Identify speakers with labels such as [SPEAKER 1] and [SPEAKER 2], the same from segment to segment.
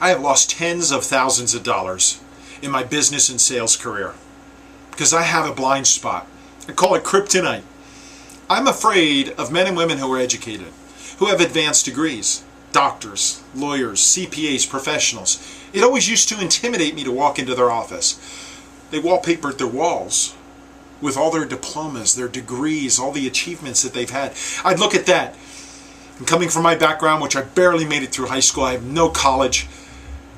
[SPEAKER 1] I have lost tens of thousands of dollars in my business and sales career because I have a blind spot. I call it kryptonite. I'm afraid of men and women who are educated, who have advanced degrees, doctors, lawyers, CPAs, professionals. It always used to intimidate me to walk into their office. They wallpapered their walls with all their diplomas, their degrees, all the achievements that they've had. I'd look at that. And coming from my background, which I barely made it through high school, I have no college,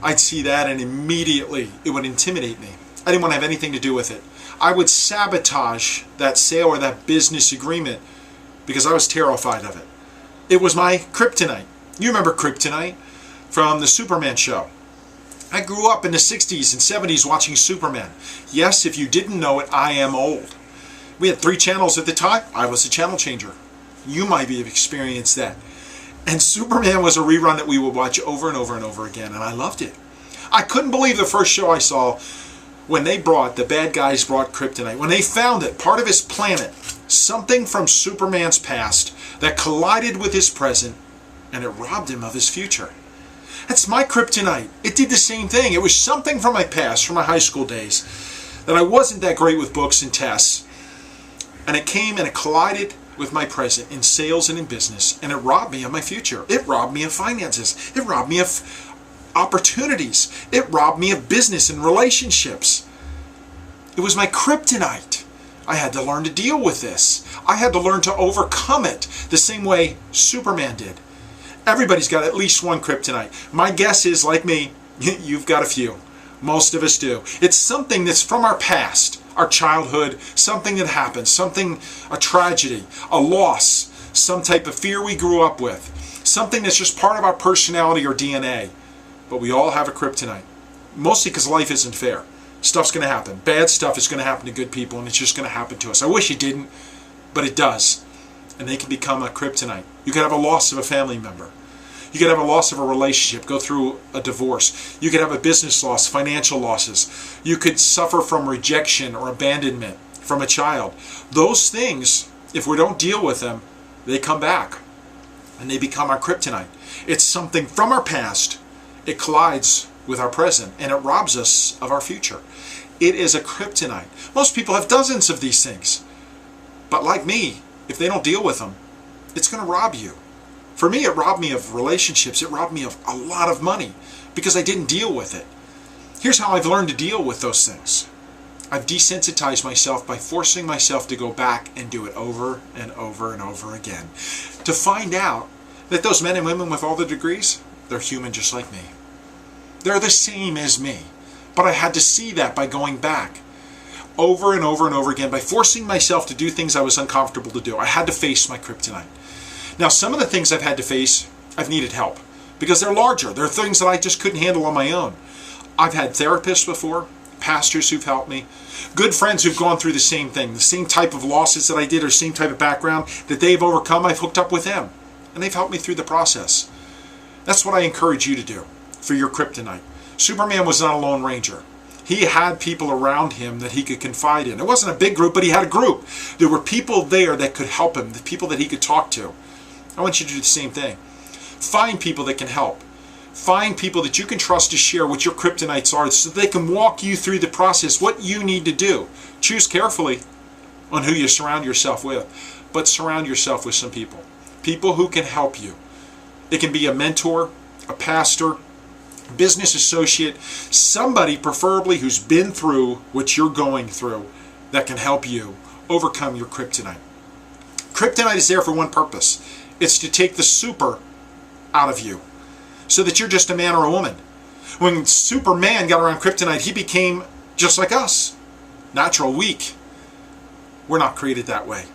[SPEAKER 1] I'd see that and immediately it would intimidate me. I didn't want to have anything to do with it. I would sabotage that sale or that business agreement because I was terrified of it. It was my kryptonite. You remember Kryptonite from the Superman show. I grew up in the 60s and 70s watching Superman. Yes, if you didn't know it, I am old. We had 3 channels at the time. I was a channel changer. You might have experienced that. And Superman was a rerun that we would watch over and over and over again, and I loved it. I couldn't believe the first show I saw when the bad guys brought kryptonite. When they found it, part of his planet, something from Superman's past that collided with his present, and it robbed him of his future. That's my kryptonite. It did the same thing. It was something from my past, from my high school days, that I wasn't that great with books and tests. And it came and it collided with my present in sales and in business, and it robbed me of my future. It robbed me of finances. It robbed me of opportunities. It robbed me of business and relationships. It was my kryptonite. I had to learn to deal with this. I had to learn to overcome it the same way Superman did. Everybody's got at least one kryptonite. My guess is, like me, you've got a few. Most of us do. It's something that's from our past, our childhood, something that happened, a tragedy, a loss, some type of fear we grew up with, something that's just part of our personality or DNA. But we all have a kryptonite, mostly because life isn't fair. Stuff's going to happen. Bad stuff is going to happen to good people, and it's just going to happen to us. I wish it didn't, but it does. And they can become a kryptonite. You could have a loss of a family member. You could have a loss of a relationship, go through a divorce. You could have a business loss, financial losses. You could suffer from rejection or abandonment from a child. Those things, if we don't deal with them, they come back and they become our kryptonite. It's something from our past. It collides with our present and it robs us of our future. It is a kryptonite. Most people have dozens of these things. But like me, if they don't deal with them, it's going to rob you. For me, it robbed me of relationships. It robbed me of a lot of money because I didn't deal with it. Here's how I've learned to deal with those things. I've desensitized myself by forcing myself to go back and do it over and over and over again. To find out that those men and women with all the degrees, they're human just like me. They're the same as me. But I had to see that by going back over and over and over again, by forcing myself to do things I was uncomfortable to do. I had to face my kryptonite. Now, some of the things I've had to face, I've needed help because they're larger. They're things that I just couldn't handle on my own. I've had therapists before, pastors who've helped me, good friends who've gone through the same thing, the same type of losses that I did or same type of background that they've overcome. I've hooked up with them and they've helped me through the process. That's what I encourage you to do for your kryptonite. Superman was not a lone ranger. He had people around him that he could confide in. It wasn't a big group, but he had a group. There were people there that could help him, the people that he could talk to. I want you to do the same thing. Find people that can help. Find people that you can trust to share what your kryptonites are so they can walk you through the process, what you need to do. Choose carefully on who you surround yourself with, but surround yourself with some people. People who can help you. It can be a mentor, a pastor, business associate, somebody preferably who's been through what you're going through that can help you overcome your kryptonite. Kryptonite is there for one purpose. It's to take the super out of you so that you're just a man or a woman. When Superman got around kryptonite, he became just like us. Natural, weak. We're not created that way.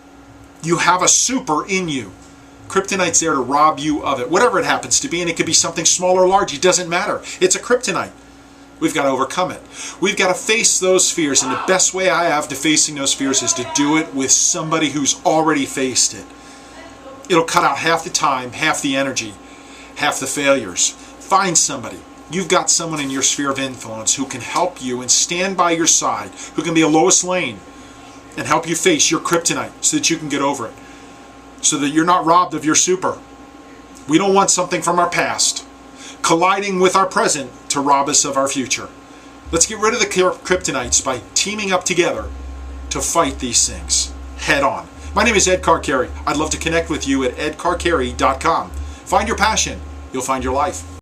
[SPEAKER 1] You have a super in you. Kryptonite's there to rob you of it, whatever it happens to be, and it could be something small or large. It doesn't matter. It's a kryptonite. We've got to overcome it. We've got to face those fears, and the best way I have to facing those fears is to do it with somebody who's already faced it. It'll cut out half the time, half the energy, half the failures. Find somebody. You've got someone in your sphere of influence who can help you and stand by your side, who can be a Lois Lane and help you face your kryptonite so that you can get over it, so that you're not robbed of your super. We don't want something from our past colliding with our present to rob us of our future. Let's get rid of the kryptonites by teaming up together to fight these things head on. My name is Ed Carcarey. I'd love to connect with you at edcarcarey.com. Find your passion. You'll find your life.